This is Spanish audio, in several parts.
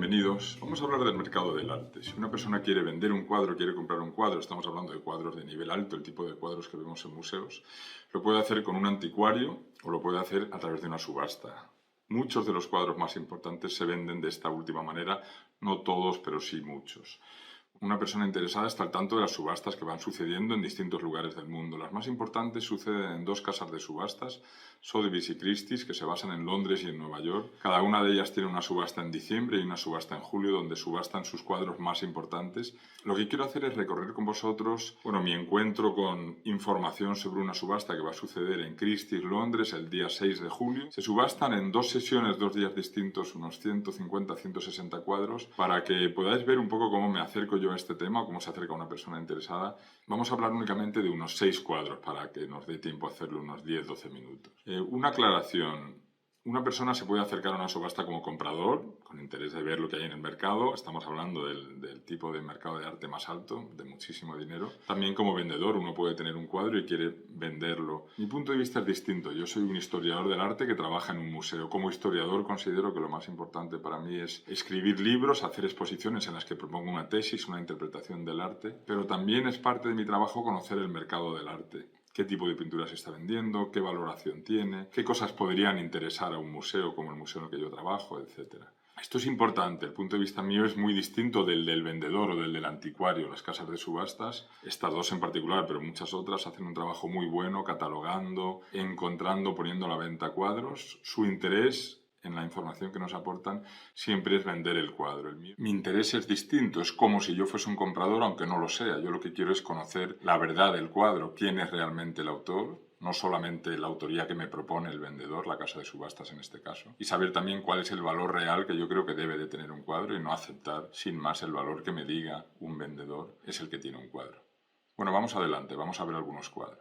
bienvenidos. Vamos a hablar del mercado del arte. Si una persona quiere vender un cuadro, quiere comprar un cuadro, estamos hablando de cuadros de nivel alto, el tipo de cuadros que vemos en museos, lo puede hacer con un anticuario o lo puede hacer a través de una subasta. Muchos de los cuadros más importantes se venden de esta última manera, no todos, pero sí muchos. Una persona interesada está al tanto de las subastas que van sucediendo en distintos lugares del mundo. Las más importantes suceden en dos casas de subastas, Sotheby's y Christie's, que se basan en Londres y en Nueva York. Cada una de ellas tiene una subasta en diciembre y una subasta en julio, donde subastan sus cuadros más importantes. Lo que quiero hacer es recorrer con vosotros, mi encuentro con información sobre una subasta que va a suceder en Christie's, Londres, el día 6 de julio. Se subastan en dos sesiones, 2 días distintos, unos 150-160 cuadros, para que podáis ver un poco cómo me acerco yo a este tema, cómo se acerca una persona interesada. Vamos a hablar únicamente de unos 6 cuadros para que nos dé tiempo a hacerlo unos 10-12 minutos. Una aclaración. Una persona se puede acercar a una subasta como comprador, con interés de ver lo que hay en el mercado. Estamos hablando del tipo de mercado de arte más alto, de muchísimo dinero. También como vendedor, uno puede tener un cuadro y quiere venderlo. Mi punto de vista es distinto. Yo soy un historiador del arte que trabaja en un museo. Como historiador considero que lo más importante para mí es escribir libros, hacer exposiciones en las que propongo una tesis, una interpretación del arte. Pero también es parte de mi trabajo conocer el mercado del arte. Qué tipo de pintura se está vendiendo, qué valoración tiene, qué cosas podrían interesar a un museo como el museo en el que yo trabajo, etc. Esto es importante, el punto de vista mío es muy distinto del vendedor o del anticuario. Las casas de subastas, estas dos en particular, pero muchas otras, hacen un trabajo muy bueno catalogando, encontrando, poniendo a la venta cuadros. Su interés en la información que nos aportan siempre es vender el cuadro. Mi interés es distinto, es como si yo fuese un comprador, aunque no lo sea. Yo lo que quiero es conocer la verdad del cuadro, quién es realmente el autor, no solamente la autoría que me propone el vendedor, la casa de subastas en este caso, y saber también cuál es el valor real que yo creo que debe de tener un cuadro y no aceptar sin más el valor que me diga un vendedor es el que tiene un cuadro. Bueno, vamos adelante, vamos a ver algunos cuadros.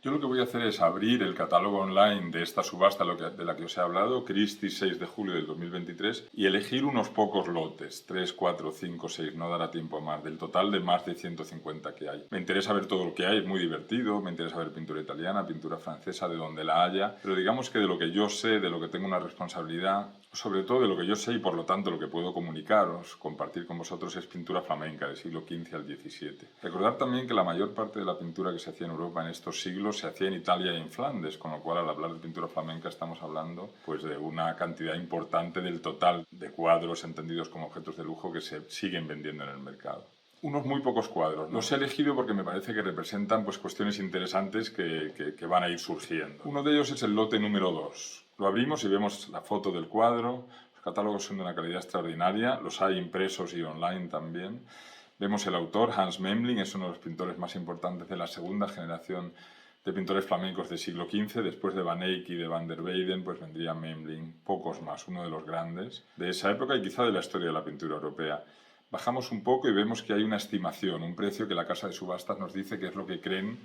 Yo lo que voy a hacer es abrir el catálogo online de esta subasta de la que os he hablado, Christie's 6 de julio del 2023, y elegir unos pocos lotes, 3, 4, 5, 6, no dará tiempo a más, del total de más de 150 que hay. Me interesa ver todo lo que hay, es muy divertido, me interesa ver pintura italiana, pintura francesa, de donde la haya, pero digamos que de lo que yo sé, de lo que tengo una responsabilidad, sobre todo de lo que yo sé y por lo tanto lo que puedo comunicaros, compartir con vosotros, es pintura flamenca del siglo XV al XVII. Recordad también que la mayor parte de la pintura que se hacía en Europa en estos siglos se hacía en Italia y en Flandes, con lo cual al hablar de pintura flamenca estamos hablando pues de una cantidad importante del total de cuadros entendidos como objetos de lujo que se siguen vendiendo en el mercado. Unos muy pocos cuadros. Los he elegido porque me parece que representan pues, cuestiones interesantes que van a ir surgiendo. Uno de ellos es el lote número 2. Lo abrimos y vemos la foto del cuadro. Los catálogos son de una calidad extraordinaria. Los hay impresos y online también. Vemos el autor, Hans Memling, es uno de los pintores más importantes de la segunda generación de pintores flamencos del siglo XV. Después de Van Eyck y de Van der Weyden, pues vendría Memling, pocos más, uno de los grandes de esa época y quizá de la historia de la pintura europea. Bajamos un poco y vemos que hay una estimación, un precio que la casa de subastas nos dice que es lo que creen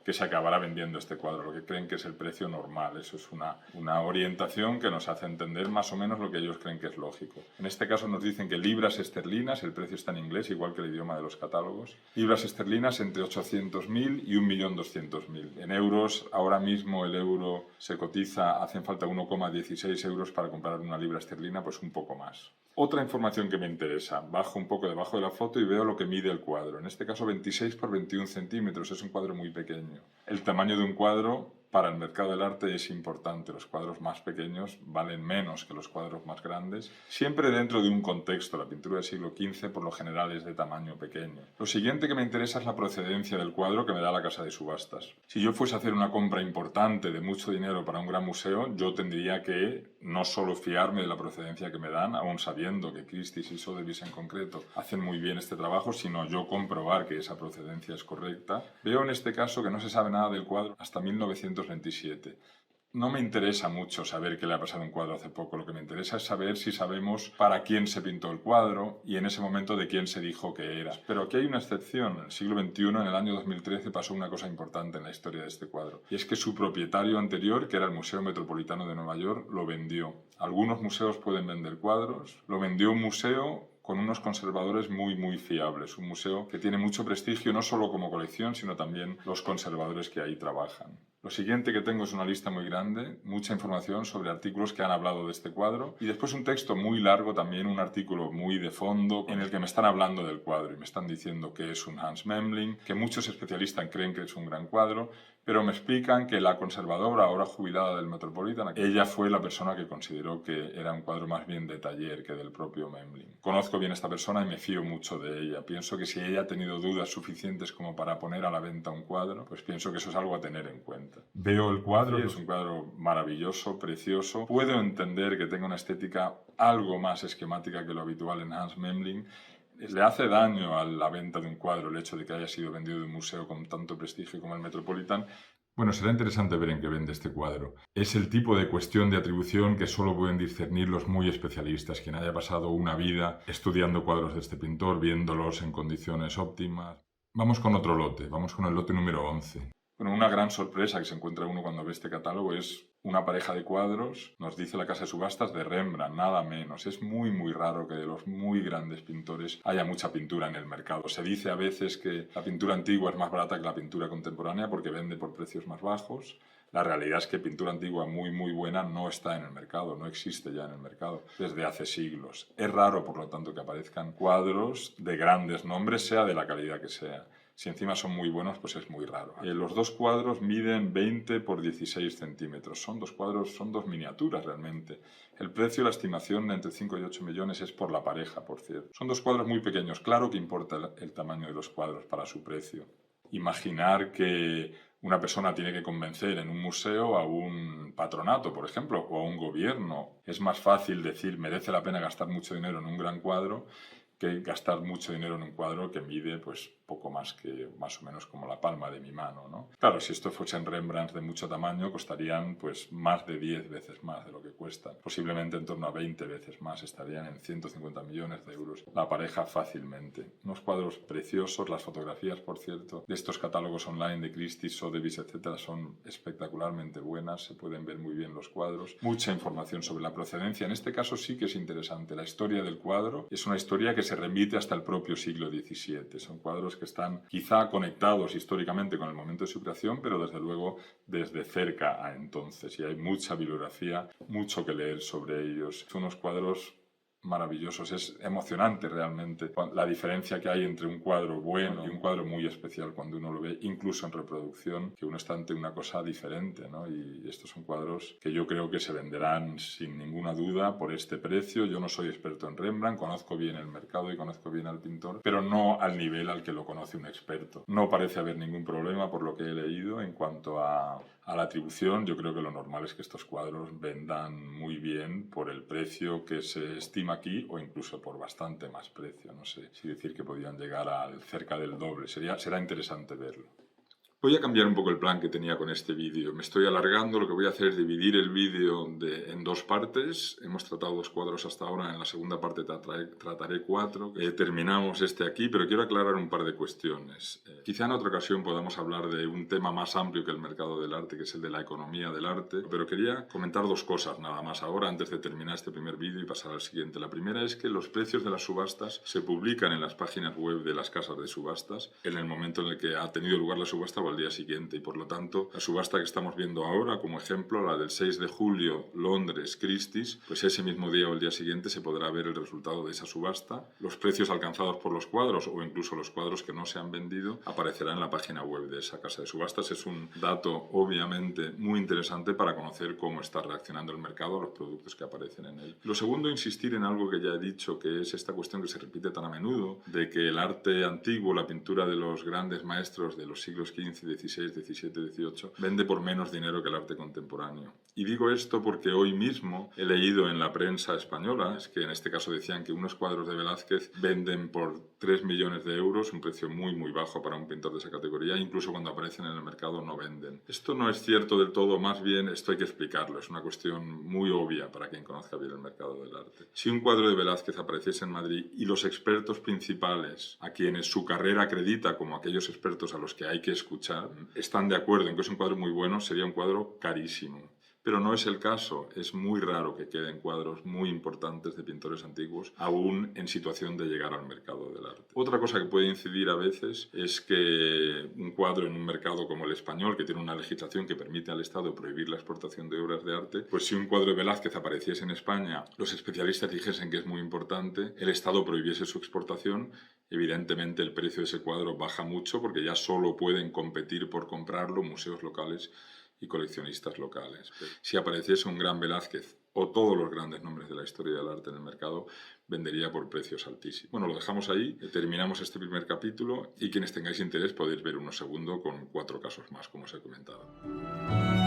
que se acabará vendiendo este cuadro, lo que creen que es el precio normal. Eso es una orientación que nos hace entender más o menos lo que ellos creen que es lógico. En este caso nos dicen que libras esterlinas, el precio está en inglés, igual que el idioma de los catálogos, libras esterlinas entre 800.000 y 1.200.000. En euros, ahora mismo el euro se cotiza, hacen falta 1,16 euros para comprar una libra esterlina, pues un poco más. Otra información que me interesa, bajo un poco debajo de la foto y veo lo que mide el cuadro. En este caso 26 por 21 centímetros, es un cuadro muy pequeño. El tamaño de un cuadro para el mercado del arte es importante. Los cuadros más pequeños valen menos que los cuadros más grandes, siempre dentro de un contexto. La pintura del siglo XV por lo general es de tamaño pequeño. Lo siguiente que me interesa es la procedencia del cuadro que me da la casa de subastas. Si yo fuese a hacer una compra importante de mucho dinero para un gran museo, yo tendría que no solo fiarme de la procedencia que me dan, aún sabiendo que Christie's y Sotheby's en concreto hacen muy bien este trabajo, sino yo comprobar que esa procedencia es correcta. Veo en este caso que no se sabe nada del cuadro hasta 1927. No me interesa mucho saber qué le ha pasado a un cuadro hace poco. Lo que me interesa es saber si sabemos para quién se pintó el cuadro y en ese momento de quién se dijo que era. Pero aquí hay una excepción. En el siglo XXI, en el año 2013, pasó una cosa importante en la historia de este cuadro. Y es que su propietario anterior, que era el Museo Metropolitano de Nueva York, lo vendió. Algunos museos pueden vender cuadros. Lo vendió un museo con unos conservadores muy fiables. Un museo que tiene mucho prestigio no solo como colección, sino también los conservadores que ahí trabajan. Lo siguiente que tengo es una lista muy grande, mucha información sobre artículos que han hablado de este cuadro y después un texto muy largo también, un artículo muy de fondo en el que me están hablando del cuadro y me están diciendo que es un Hans Memling, que muchos especialistas creen que es un gran cuadro, pero me explican que la conservadora, ahora jubilada del Metropolitan, ella fue la persona que consideró que era un cuadro más bien de taller que del propio Memling. Conozco bien a esta persona y me fío mucho de ella. Pienso que si ella ha tenido dudas suficientes como para poner a la venta un cuadro, pues pienso que eso es algo a tener en cuenta. Veo el cuadro, es un cuadro maravilloso, precioso. Puedo entender que tenga una estética algo más esquemática que lo habitual en Hans Memling. Le hace daño a la venta de un cuadro el hecho de que haya sido vendido de un museo con tanto prestigio como el Metropolitan. Bueno, será interesante ver en qué vende este cuadro. Es el tipo de cuestión de atribución que solo pueden discernir los muy especialistas, quien haya pasado una vida estudiando cuadros de este pintor, viéndolos en condiciones óptimas. Vamos con otro lote, vamos con el lote número 11. Bueno, una gran sorpresa que se encuentra uno cuando ve este catálogo es una pareja de cuadros, nos dice la casa de subastas, de Rembrandt, nada menos. Es muy raro que de los muy grandes pintores haya mucha pintura en el mercado. Se dice a veces que la pintura antigua es más barata que la pintura contemporánea porque vende por precios más bajos. La realidad es que pintura antigua muy buena no está en el mercado, no existe ya en el mercado desde hace siglos. Es raro, por lo tanto, que aparezcan cuadros de grandes nombres, sea de la calidad que sea. Si encima son muy buenos, pues es muy raro. Los dos cuadros miden 20 por 16 centímetros. Son dos miniaturas realmente. El precio, la estimación de entre 5 y 8 millones es por la pareja, por cierto. Son dos cuadros muy pequeños. Claro que importa el tamaño de los cuadros para su precio. Imaginar que una persona tiene que convencer en un museo a un patronato, por ejemplo, o a un gobierno. Es más fácil decir merece la pena gastar mucho dinero en un gran cuadro que gastar mucho dinero en un cuadro que mide pues poco más que más o menos como la palma de mi mano, ¿no? Claro, si esto fuesen Rembrandts de mucho tamaño costarían pues más de 10 veces más de lo que cuestan. Posiblemente en torno a 20 veces más, estarían en 150 millones de euros la pareja fácilmente. Unos cuadros preciosos, las fotografías, por cierto, de estos catálogos online de Christie, Sotheby's, etcétera, son espectacularmente buenas, se pueden ver muy bien los cuadros. Mucha información sobre la procedencia. En este caso sí que es interesante. La historia del cuadro es una historia que se remite hasta el propio siglo XVII. Son cuadros que están quizá conectados históricamente con el momento de su creación, pero desde luego desde cerca a entonces. Y hay mucha bibliografía, mucho que leer sobre ellos. Son unos cuadros maravillosos, es emocionante realmente la diferencia que hay entre un cuadro bueno y un cuadro muy especial cuando uno lo ve, incluso en reproducción, que uno está ante una cosa diferente, ¿no? Y estos son cuadros que yo creo que se venderán sin ninguna duda por este precio. Yo no soy experto en Rembrandt, conozco bien el mercado y conozco bien al pintor, pero no al nivel al que lo conoce un experto. No parece haber ningún problema por lo que he leído en cuanto a la atribución. Yo creo que lo normal es que estos cuadros vendan muy bien por el precio que se estima aquí o incluso por bastante más precio. No sé si decir que podían llegar al cerca del doble. Será interesante verlo. Voy a cambiar un poco el plan que tenía con este vídeo. Me estoy alargando, lo que voy a hacer es dividir el vídeo en dos partes. Hemos tratado dos cuadros hasta ahora, en la segunda parte trataré cuatro. Terminamos este aquí, pero quiero aclarar un par de cuestiones. Quizá en otra ocasión podamos hablar de un tema más amplio que el mercado del arte, que es el de la economía del arte, pero quería comentar dos cosas nada más ahora, antes de terminar este primer vídeo y pasar al siguiente. La primera es que los precios de las subastas se publican en las páginas web de las casas de subastas en el momento en el que ha tenido lugar la subasta al día siguiente, y por lo tanto la subasta que estamos viendo ahora como ejemplo, la del 6 de julio Londres Christie's, pues ese mismo día o el día siguiente se podrá ver el resultado de esa subasta. Los precios alcanzados por los cuadros o incluso los cuadros que no se han vendido aparecerán en la página web de esa casa de subastas. Es un dato obviamente muy interesante para conocer cómo está reaccionando el mercado a los productos que aparecen en él. Lo segundo, insistir en algo que ya he dicho, que es esta cuestión que se repite tan a menudo, de que el arte antiguo, la pintura de los grandes maestros de los siglos XV, XVI, XVII, XVIII, vende por menos dinero que el arte contemporáneo. Y digo esto porque hoy mismo he leído en la prensa española, es que en este caso decían que unos cuadros de Velázquez venden por 3 millones de euros, un precio muy bajo para un pintor de esa categoría, incluso cuando aparecen en el mercado no venden. Esto no es cierto del todo, más bien esto hay que explicarlo, es una cuestión muy obvia para quien conozca bien el mercado del arte. Si un cuadro de Velázquez apareciese en Madrid y los expertos principales, a quienes su carrera acredita como aquellos expertos a los que hay que escuchar, están de acuerdo en que es un cuadro muy bueno, sería un cuadro carísimo. pero no es el caso. Es muy raro que queden cuadros muy importantes de pintores antiguos aún en situación de llegar al mercado del arte. Otra cosa que puede incidir a veces es que un cuadro en un mercado como el español, que tiene una legislación que permite al Estado prohibir la exportación de obras de arte, pues si un cuadro de Velázquez apareciese en España, los especialistas dijesen que es muy importante, el Estado prohibiese su exportación, evidentemente el precio de ese cuadro baja mucho porque ya solo pueden competir por comprarlo museos locales y coleccionistas locales. Si apareciese un gran Velázquez o todos los grandes nombres de la historia del arte en el mercado, vendería por precios altísimos. Bueno, lo dejamos ahí, terminamos este primer capítulo y quienes tengáis interés podéis ver uno segundo con 4 casos más, como os he comentado.